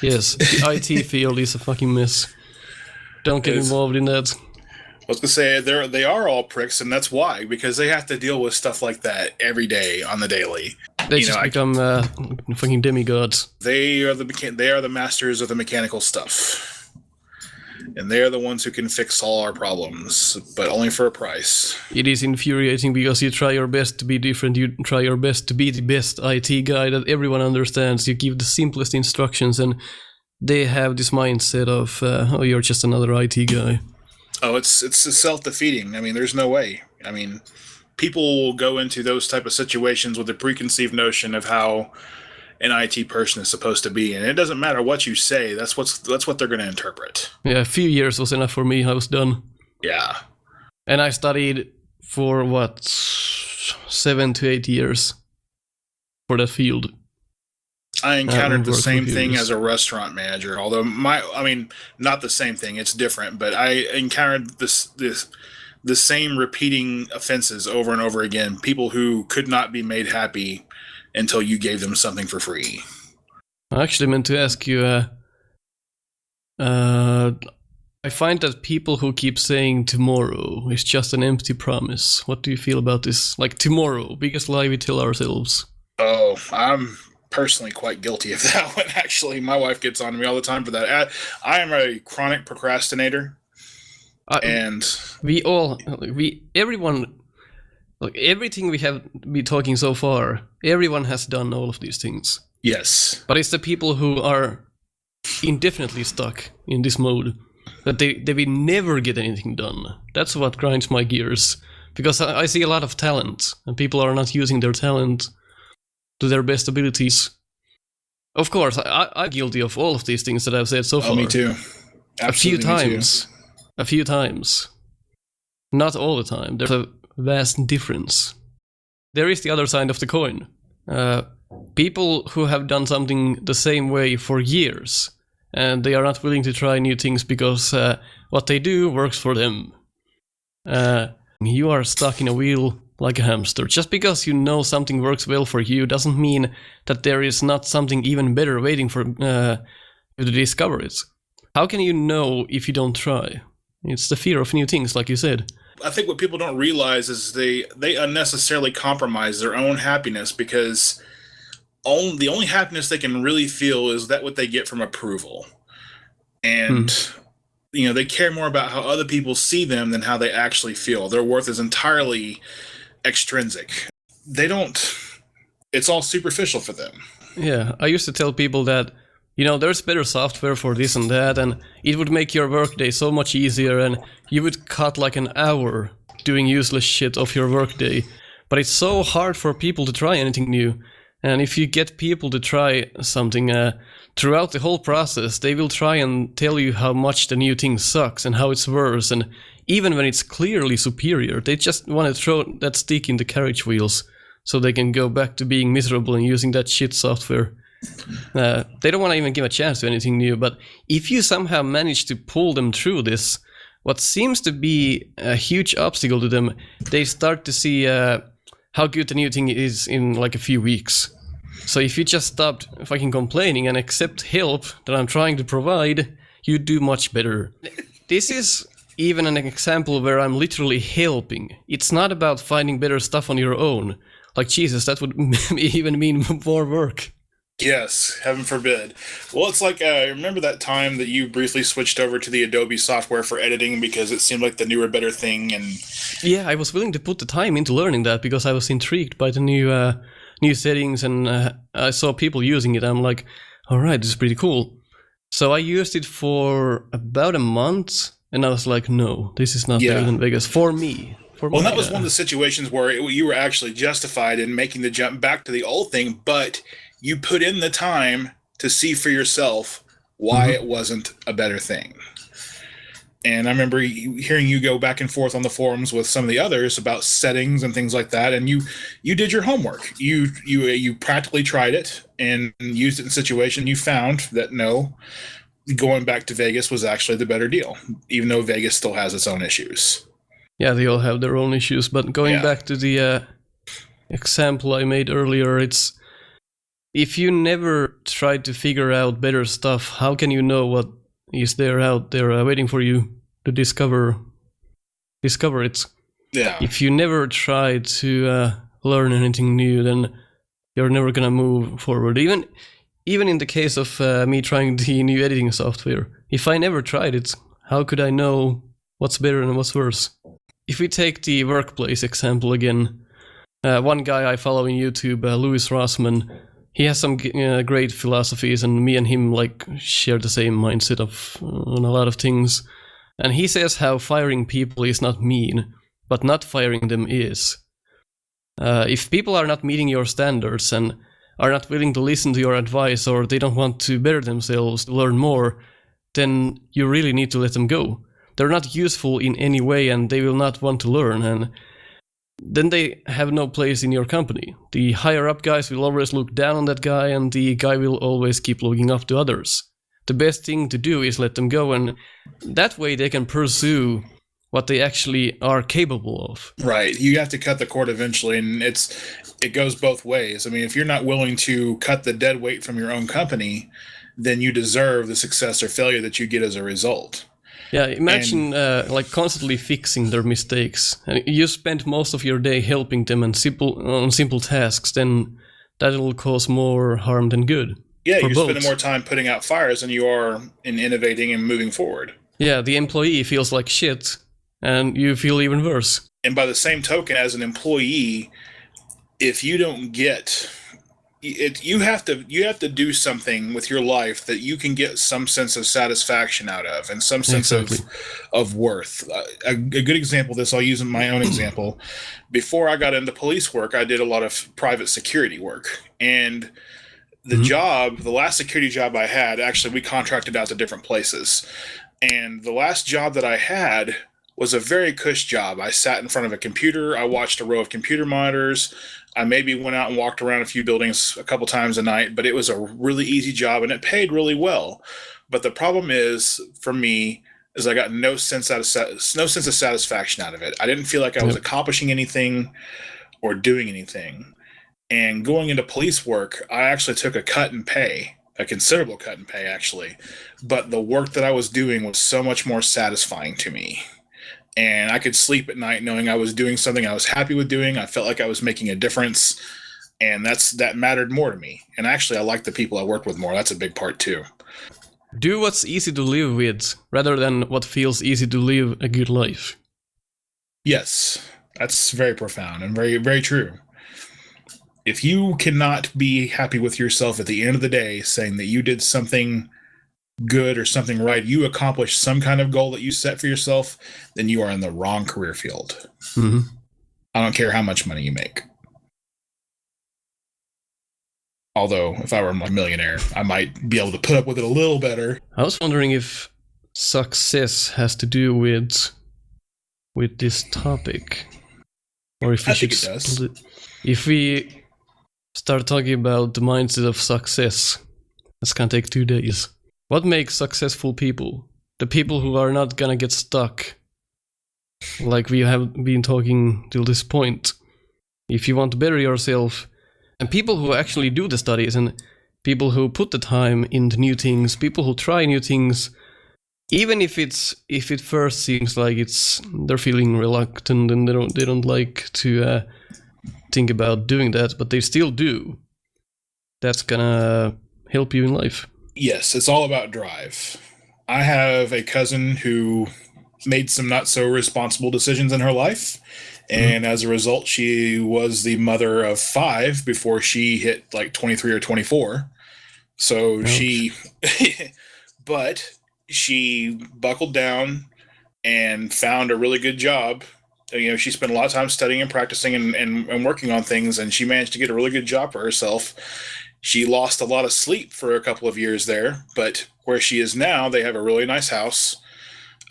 Yes, the IT field is a fucking mess. Don't get involved in that. I was gonna say they are all pricks, and that's why, because they have to deal with stuff like that every day on the daily. They just become fucking demigods. They are the masters of the mechanical stuff, and they are the ones who can fix all our problems, but only for a price. It is infuriating because you try your best to be different. You try your best to be the best IT guy that everyone understands. You give the simplest instructions, and they have this mindset of, oh, you're just another IT guy. Oh, it's self-defeating. I mean, there's no way. I mean, people will go into those type of situations with a preconceived notion of how an IT person is supposed to be, and it doesn't matter what you say. That's what they're going to interpret. Yeah, a few years was enough for me. I was done. Yeah. And I studied for 7 to 8 years for that field. I encountered the same thing as a restaurant manager, although not the same thing. It's different, but I encountered the same repeating offenses over and over again. People who could not be made happy until you gave them something for free. I actually meant to ask you, I find that people who keep saying tomorrow is just an empty promise. What do you feel about this? Like, tomorrow, biggest lie we tell ourselves. Oh, I'm personally quite guilty of that one, actually. My wife gets on me all the time for that. I am a chronic procrastinator. And everyone, like everything we have been talking so far, everyone has done all of these things. Yes. But it's the people who are indefinitely stuck in this mode that they will never get anything done. That's what grinds my gears. Because I see a lot of talent, and people are not using their talent to their best abilities. Of course, I'm guilty of all of these things that I've said so far. Oh, me too. Absolutely, A few times. Not all the time. There's a vast difference. There is the other side of the coin. People who have done something the same way for years, and they are not willing to try new things because what they do works for them. You are stuck in a wheel like a hamster. Just because you know something works well for you doesn't mean that there is not something even better waiting for you to discover it. How can you know if you don't try? It's the fear of new things, like you said. I think what people don't realize is they unnecessarily compromise their own happiness, because the only happiness they can really feel is that what they get from approval. And they care more about how other people see them than how they actually feel. Their worth is entirely extrinsic. It's all superficial for them. Yeah, I used to tell people that, there's better software for this and that, and it would make your workday so much easier, and you would cut like an hour doing useless shit off your workday. But it's so hard for people to try anything new. And if you get people to try something throughout the whole process, they will try and tell you how much the new thing sucks and how it's worse. And even when it's clearly superior, they just want to throw that stick in the carriage wheels so they can go back to being miserable and using that shit software. They don't want to even give a chance to anything new. But if you somehow manage to pull them through this, what seems to be a huge obstacle to them, they start to see how good the new thing is in like a few weeks. So if you just stop fucking complaining and accept help that I'm trying to provide, you do much better. This is even an example where I'm literally helping. It's not about finding better stuff on your own. Like, Jesus, that would even mean more work. Yes, heaven forbid. Well, it's like, remember that time that you briefly switched over to the Adobe software for editing because it seemed like the newer, better thing? And yeah, I was willing to put the time into learning that because I was intrigued by the new settings, and I saw people using it. I'm like, all right, this is pretty cool. So I used it for about a month, and I was like, no, this is not better than Vegas for me. Well, that was one of the situations where you were actually justified in making the jump back to the old thing, but you put in the time to see for yourself why it wasn't a better thing. And I remember hearing you go back and forth on the forums with some of the others about settings and things like that. And you did your homework. You practically tried it and used it in a situation. You found that no, going back to Vegas was actually the better deal, even though Vegas still has its own issues. Yeah, they all have their own issues. But going back to the example I made earlier, it's if you never tried to figure out better stuff, how can you know what is there out there waiting for you to discover it? Yeah. If you never try to learn anything new, then you're never gonna move forward. Even in the case of me trying the new editing software, if I never tried it, how could I know what's better and what's worse? If we take the workplace example again, one guy I follow on YouTube, Louis Rossman, he has some great philosophies, and me and him share the same mindset on a lot of things. And he says how firing people is not mean, but not firing them is. If people are not meeting your standards and are not willing to listen to your advice, or they don't want to better themselves, to learn more, then you really need to let them go. They're not useful in any way, and they will not want to learn, and then they have no place in your company. The higher up guys will always look down on that guy, and the guy will always keep looking up to others. The best thing to do is let them go, and that way they can pursue what they actually are capable of. Right. You have to cut the cord eventually, and it goes both ways. I mean, if you're not willing to cut the dead weight from your own company, then you deserve the success or failure that you get as a result. Yeah, imagine constantly fixing their mistakes. And you spend most of your day helping them on simple tasks, then that will cause more harm than good. Yeah, you're spending more time putting out fires than you are in innovating and moving forward. Yeah, the employee feels like shit, and you feel even worse. And by the same token, as an employee, if you don't get it, you have to do something with your life that you can get some sense of satisfaction out of, and some sense of worth. A good example of this, I'll use my own example. Before I got into police work, I did a lot of private security work, and the last security job I had, actually we contracted out to different places, and the last job that I had was a very cush job. I sat in front of a computer, I watched a row of computer monitors, I maybe went out and walked around a few buildings a couple times a night, but it was a really easy job and it paid really well. But the problem is, for me, is I got no sense of satisfaction out of it. I didn't feel like I was accomplishing anything or doing anything. And going into police work, I actually took a cut in pay, a considerable cut in pay actually. But the work that I was doing was so much more satisfying to me. And I could sleep at night knowing I was doing something I was happy with doing. I felt like I was making a difference, and that mattered more to me. And actually, I like the people I worked with more. That's a big part too. Do what's easy to live with, rather than what feels easy to live a good life. Yes, that's very profound and very, very true. If you cannot be happy with yourself at the end of the day, saying that you did something good or something right, you accomplish some kind of goal that you set for yourself, then you are in the wrong career field. Mm-hmm. I don't care how much money you make. Although, if I were a millionaire, I might be able to put up with it a little better. I was wondering if success has to do with this topic, or if we should think it does. split. If we start talking about the mindset of success, that's gonna take 2 days. What makes successful people? The people who are not gonna get stuck, like we have been talking till this point. If you want to better yourself, and people who actually do the studies, and people who put the time into new things, people who try new things, even if it first seems like they're feeling reluctant and they don't like to think about doing that, but they still do. That's gonna help you in life. Yes, it's all about drive. I have a cousin who made some not so responsible decisions in her life, and as a result, she was the mother of 5 before she hit like 23 or 24. So but she buckled down and found a really good job. You know, she spent a lot of time studying and practicing and working on things, and she managed to get a really good job for herself. She lost a lot of sleep for a couple of years there, but where she is now, they have a really nice house.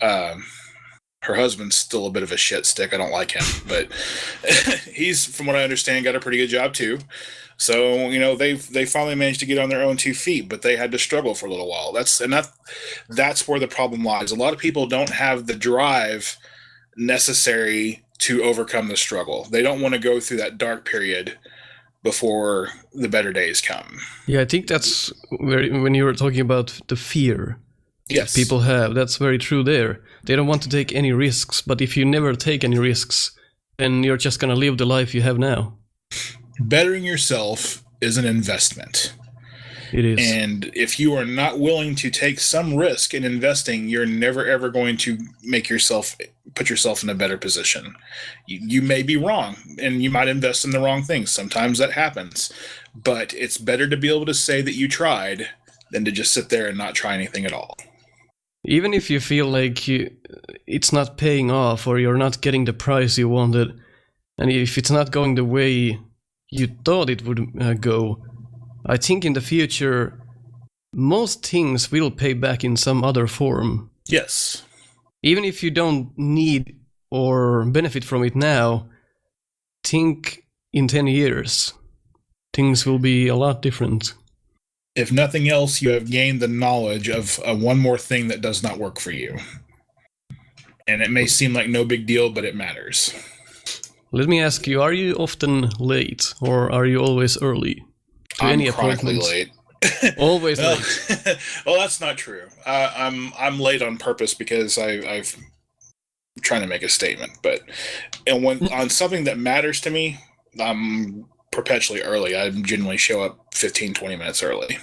Her husband's still a bit of a shit stick. I don't like him, but he's, from what I understand, got a pretty good job too. So, you know, they finally managed to get on their own 2 feet, but they had to struggle for a little while. That's where the problem lies. A lot of people don't have the drive necessary to overcome the struggle. They don't want to go through that dark period before the better days come. Yeah, I think that's when you were talking about the fear Yes. people have. That's very true there. They don't want to take any risks, but if you never take any risks, then you're just going to live the life you have now. Bettering yourself is an investment. It is. And if you are not willing to take some risk in investing, you're never ever going to put yourself in a better position. You may be wrong, and you might invest in the wrong things. Sometimes that happens. But it's better to be able to say that you tried than to just sit there and not try anything at all. Even if you feel like it's not paying off or you're not getting the price you wanted, and if it's not going the way you thought it would go, I think in the future, most things will pay back in some other form. Yes. Even if you don't need or benefit from it now, think in 10 years, things will be a lot different. If nothing else, you have gained the knowledge of one more thing that does not work for you. And it may seem like no big deal, but it matters. Let me ask you, are you often late or are you always early? I'm chronically late. Always late. Well, that's not true. I'm late on purpose because I'm trying to make a statement. But on something that matters to me, I'm perpetually early. I generally show up 15, 20 minutes early.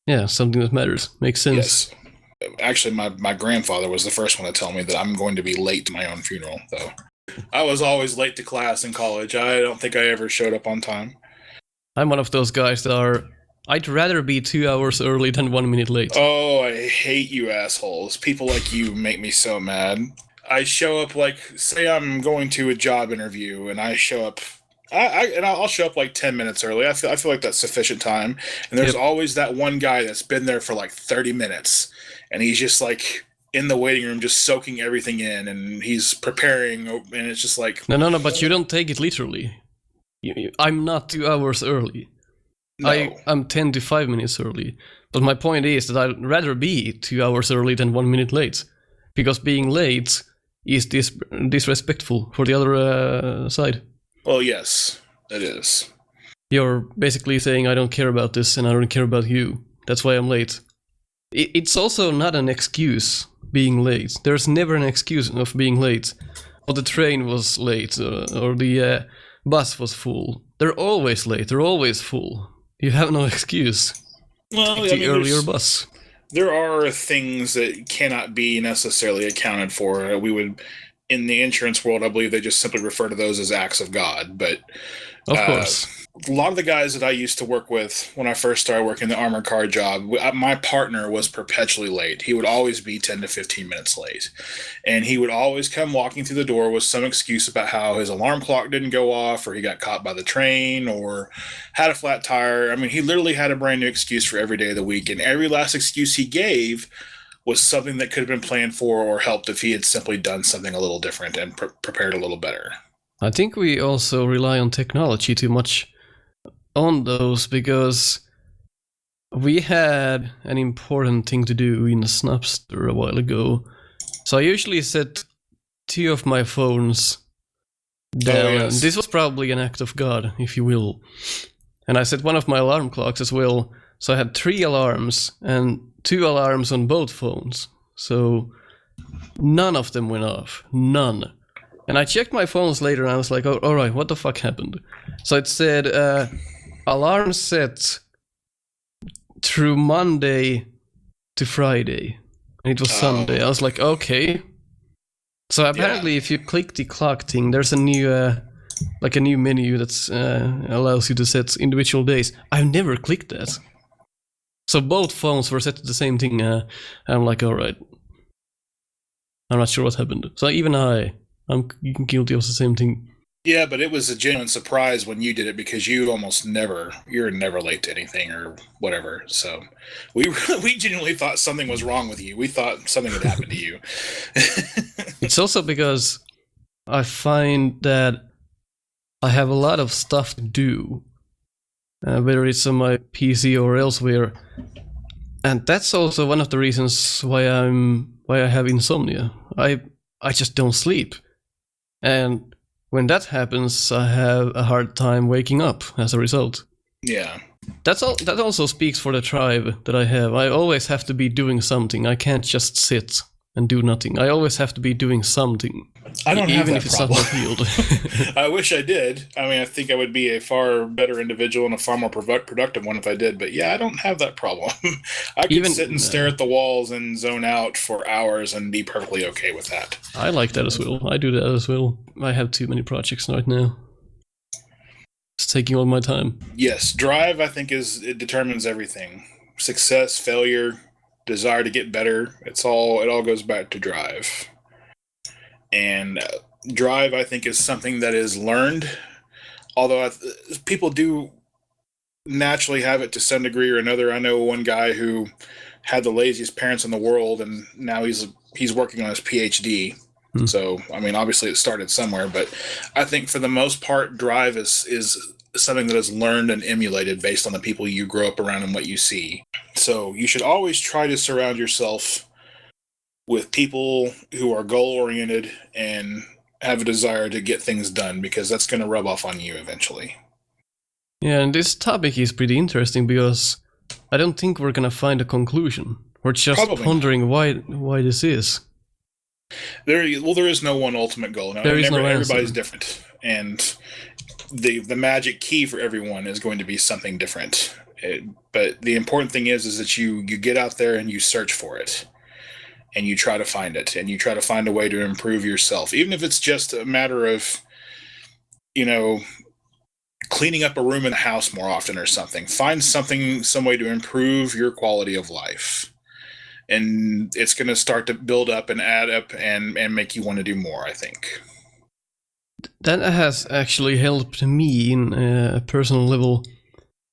Yeah, something that matters. Makes sense. Yes. Actually, my grandfather was the first one to tell me that I'm going to be late to my own funeral, though. I was always late to class in college. I don't think I ever showed up on time. I'm one of those guys that I'd rather be 2 hours early than 1 minute late. Oh, I hate you assholes. People like you make me so mad. I show up say I'm going to a job interview and I show up I'll show up 10 minutes early. I feel like that's sufficient time. And there's always that one guy that's been there for 30 minutes, and he's just in the waiting room, just soaking everything in, and he's preparing, and it's just No, but you don't take it literally. I'm not 2 hours early. No. I'm 10 to 5 minutes early. But my point is that I'd rather be 2 hours early than 1 minute late, because being late is disrespectful for the other side. Well, yes, it is. You're basically saying, I don't care about this and I don't care about you. That's why I'm late. It's also not an excuse, being late. There's never an excuse of being late. Or the train was late, or the bus was full. They're always late, they're always full. You have no excuse. Well, Take the earlier bus. There are things that cannot be necessarily accounted for. We would... In the insurance world, I believe they just simply refer to those as acts of God. But of course, a lot of the guys that I used to work with when I first started working the armored car job, my partner was perpetually late. He would always be 10 to 15 minutes late. And he would always come walking through the door with some excuse about how his alarm clock didn't go off, or he got caught by the train, or had a flat tire. I mean, he literally had a brand new excuse for every day of the week. And every last excuse he gave was something that could have been planned for or helped if he had simply done something a little different and prepared a little better. I think we also rely on technology too much on those, because we had an important thing to do in Snapster a while ago. So I usually set 2 of my phones down. Oh, yes. This was probably an act of God, if you will. And I set one of my alarm clocks as well. So I had 3 alarms and 2 alarms on both phones. So none of them went off. None. And I checked my phones later and I was like, oh, all right, what the fuck happened? So it said, alarm set through Monday to Friday. And it was Sunday. I was like, okay. So apparently if you click the clock thing, there's a new a new menu that allows you to set individual days. I've never clicked that. So both phones were set to the same thing. I'm like, all right. I'm not sure what happened. So even I'm guilty of the same thing. Yeah, but it was a genuine surprise when you did it because you're never late to anything or whatever. So we we genuinely thought something was wrong with you. We thought something had happened to you. It's also because I find that I have a lot of stuff to do, whether it's on my PC or elsewhere, and that's also one of the reasons why I have insomnia. I just don't sleep, and when that happens, I have a hard time waking up as a result. Yeah. That also speaks for the tribe that I have. I always have to be doing something. I can't just sit and do nothing. I always have to be doing something. I don't have even that if it's problem. not fulfilled. I wish I did. I mean, I think I would be a far better individual and a far more productive one if I did. But yeah, I don't have that problem. I could sit and stare at the walls and zone out for hours and be perfectly okay with that. I like that as well. I do that as well. I have too many projects right now. It's taking all my time. Yes, drive, I think, it determines everything. Success, failure, desire to get better. It all goes back to drive. And drive, I think, is something that is learned. Although people do naturally have it to some degree or another. I know one guy who had the laziest parents in the world, and now he's working on his PhD. So, I mean, obviously it started somewhere, but I think for the most part, drive is something that is learned and emulated based on the people you grow up around and what you see. So you should always try to surround yourself with people who are goal-oriented and have a desire to get things done, because that's going to rub off on you eventually. Yeah, and this topic is pretty interesting because I don't think we're going to find a conclusion. We're just pondering why this is. There is no one ultimate goal. Now, everybody's different, and the magic key for everyone is going to be something different. But the important thing is that you get out there and you search for it, and you try to find it, and you try to find a way to improve yourself, even if it's just a matter of, cleaning up a room in the house more often or something. Find some way to improve your quality of life. And it's going to start to build up and add up and make you want to do more, I think. That has actually helped me in a personal level.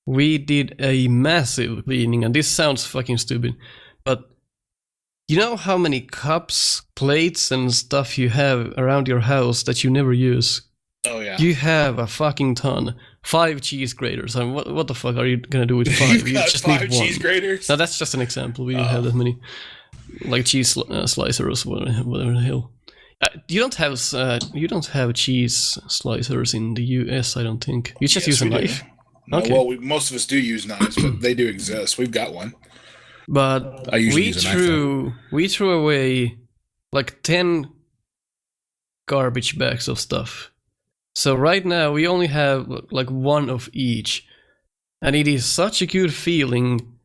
We did a massive cleaning, and this sounds fucking stupid, but you know how many cups, plates, and stuff you have around your house that you never use? Oh, yeah. You have a fucking ton. 5 cheese graters. I mean, what the fuck are you gonna do with 5? You just need 5 cheese graters? No, that's just an example. We don't have that many, like cheese slicers, whatever the hell. You don't have cheese slicers in the US, I don't think. You just use a knife. No, okay. Well, most of us do use knives, but they do exist. We've got one. But we threw away like 10 garbage bags of stuff. So right now we only have like one of each, and it is such a good feeling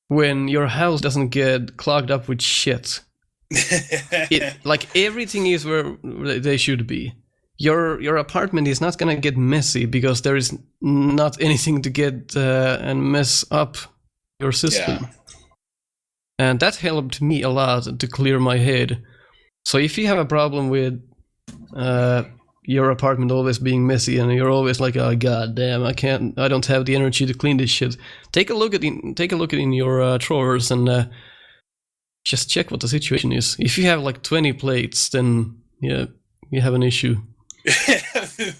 when your house doesn't get clogged up with shit. Like everything is where they should be. Your apartment is not gonna get messy because there is not anything to get and mess up your system. Yeah. And that helped me a lot to clear my head. So if you have a problem with your apartment always being messy and you're always like, oh god damn, I don't have the energy to clean this shit, take a look at in your drawers and just check what the situation is. If you have like 20 plates, then yeah, you have an issue.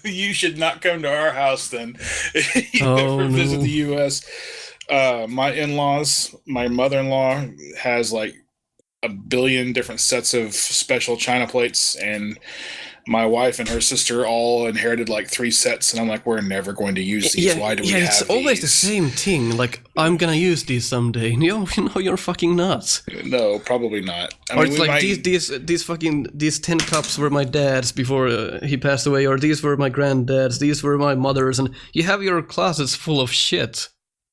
You should not come to our house then. You never visit the US. My in-laws, my mother-in-law has like 1 billion different sets of special china plates, and my wife and her sister all inherited like 3 sets, and I'm like, we're never going to use these. Why do we have these? It's always the same thing. Like, I'm gonna use these someday. No, you're fucking nuts. No, probably not. It's like these 10 cups were my dad's before he passed away, or these were my granddad's, these were my mother's, and you have your closets full of shit.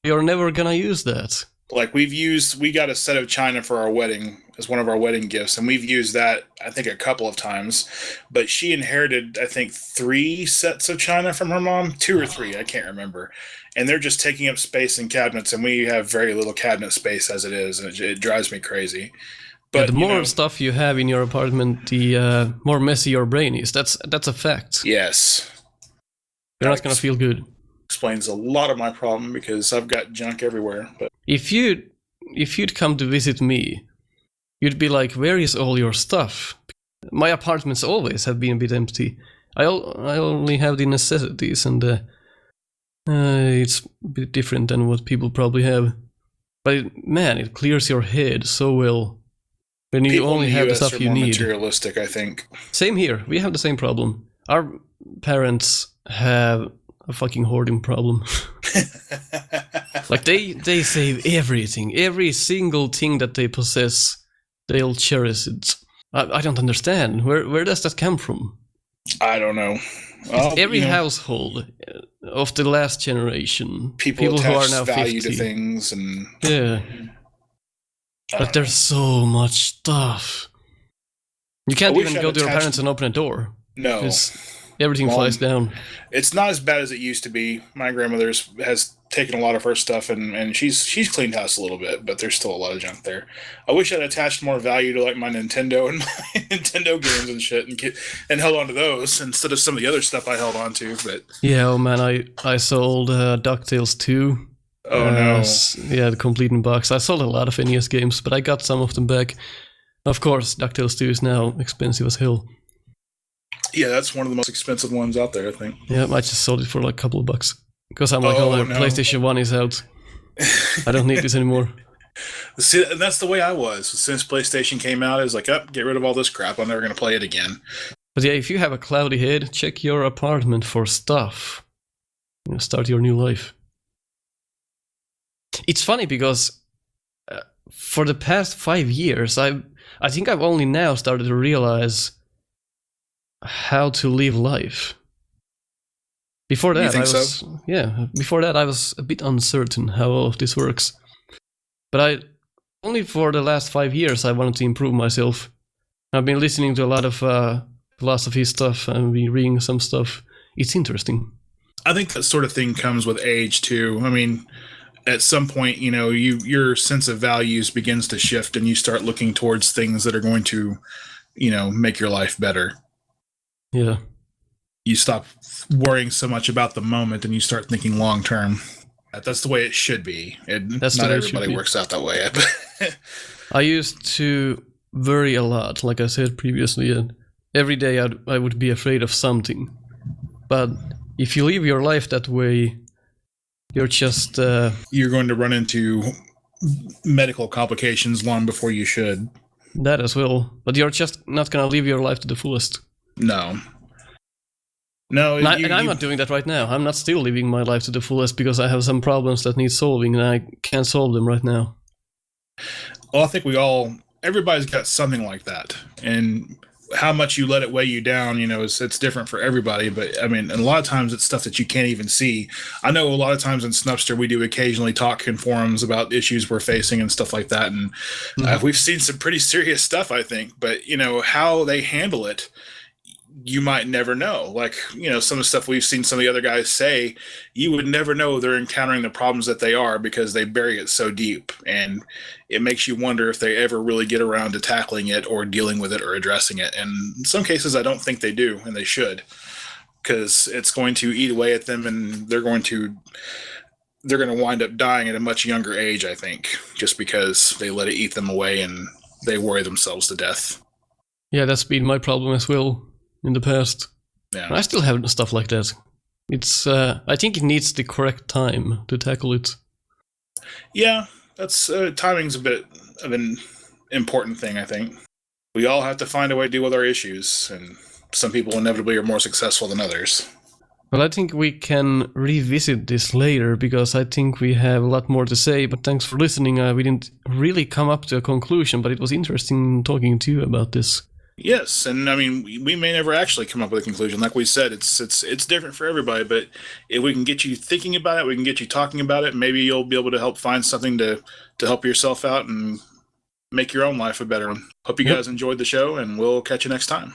You're never gonna use that. Like we got a set of china for our wedding as one of our wedding gifts, and we've used that I think a couple of times. But she inherited I think 3 sets of china from her mom, 2 or 3, I can't remember, and they're just taking up space in cabinets, and we have very little cabinet space as it is, and it drives me crazy. But the more stuff you have in your apartment, the more messy your brain is. That's a fact. Yes. You're not gonna feel good. Explains a lot of my problem because I've got junk everywhere. But if you'd come to visit me, you'd be like, "Where is all your stuff?" My apartments always have been a bit empty. I only have the necessities, and it's a bit different than what people probably have. But it clears your head so well when you people only in the have the US stuff are you more need. materialistic, I think. Same here. We have the same problem. Our parents have a fucking hoarding problem. Like they save everything, every single thing that they possess, they'll cherish it. I don't understand. Where does that come from? I don't know. Every household of the last generation, people who are now value 50. to things, and Yeah. But there's so much stuff. You can't even go to your parents and open a door. No. Everything flies down. It's not as bad as it used to be. My grandmother has taken a lot of her stuff, and she's cleaned house a little bit, but there's still a lot of junk there. I wish I'd attached more value to like my Nintendo and my Nintendo games and shit, and held on to those instead of some of the other stuff I held on to. But yeah, oh man, I sold DuckTales 2. Oh no! Yeah, the complete in box. I sold a lot of NES games, but I got some of them back. Of course, DuckTales 2 is now expensive as hell. Yeah, that's one of the most expensive ones out there, I think. Yeah, I just sold it for like a couple of bucks. Because I'm like, no. PlayStation 1 is out. I don't need this anymore. See, and that's the way I was. Since PlayStation came out, I was like, get rid of all this crap. I'm never going to play it again. But yeah, if you have a cloudy head, check your apartment for stuff. Start your new life. It's funny because for the past 5 years, I think I've only now started to realize how to live life. Before that, before that I was a bit uncertain how all of this works. But only for the last 5 years I wanted to improve myself. I've been listening to a lot of philosophy stuff and been reading some stuff. It's interesting. I think that sort of thing comes with age too. I mean, at some point, your sense of values begins to shift and you start looking towards things that are going to, make your life better. Yeah. You stop worrying so much about the moment and you start thinking long term. That's the way it should be. Not everybody works out that way. I used to worry a lot, like I said previously, and every day I would be afraid of something. But if you live your life that way, you're just... you're going to run into medical complications long before you should. That as well. But you're just not going to live your life to the fullest. No. And I'm not doing that right now. I'm not still living my life to the fullest because I have some problems that need solving and I can't solve them right now. Well, I think everybody's got something like that. And how much you let it weigh you down, it's different for everybody. But I mean, and a lot of times it's stuff that you can't even see. I know a lot of times in Snupster, we do occasionally talk in forums about issues we're facing and stuff like that. And we've seen some pretty serious stuff, I think. But, how they handle it, you might never know. Like, some of the stuff we've seen some of the other guys say, you would never know they're encountering the problems that they are because they bury it so deep. And it makes you wonder if they ever really get around to tackling it or dealing with it or addressing it. And in some cases, I don't think they do, and they should, because it's going to eat away at them and they're going to wind up dying at a much younger age, I think, just because they let it eat them away and they worry themselves to death. Yeah, that's been my problem as well. In the past. Yeah. I still have stuff like that. It's I think it needs the correct time to tackle it. Yeah, that's timing's a bit of an important thing, I think. We all have to find a way to deal with our issues, and some people inevitably are more successful than others. Well, I think we can revisit this later because I think we have a lot more to say, but thanks for listening. We didn't really come up to a conclusion, but it was interesting talking to you about this. Yes, and I mean, we may never actually come up with a conclusion. Like we said, it's different for everybody, but if we can get you thinking about it, we can get you talking about it, maybe you'll be able to help find something to help yourself out and make your own life a better one. Hope you guys enjoyed the show, and we'll catch you next time.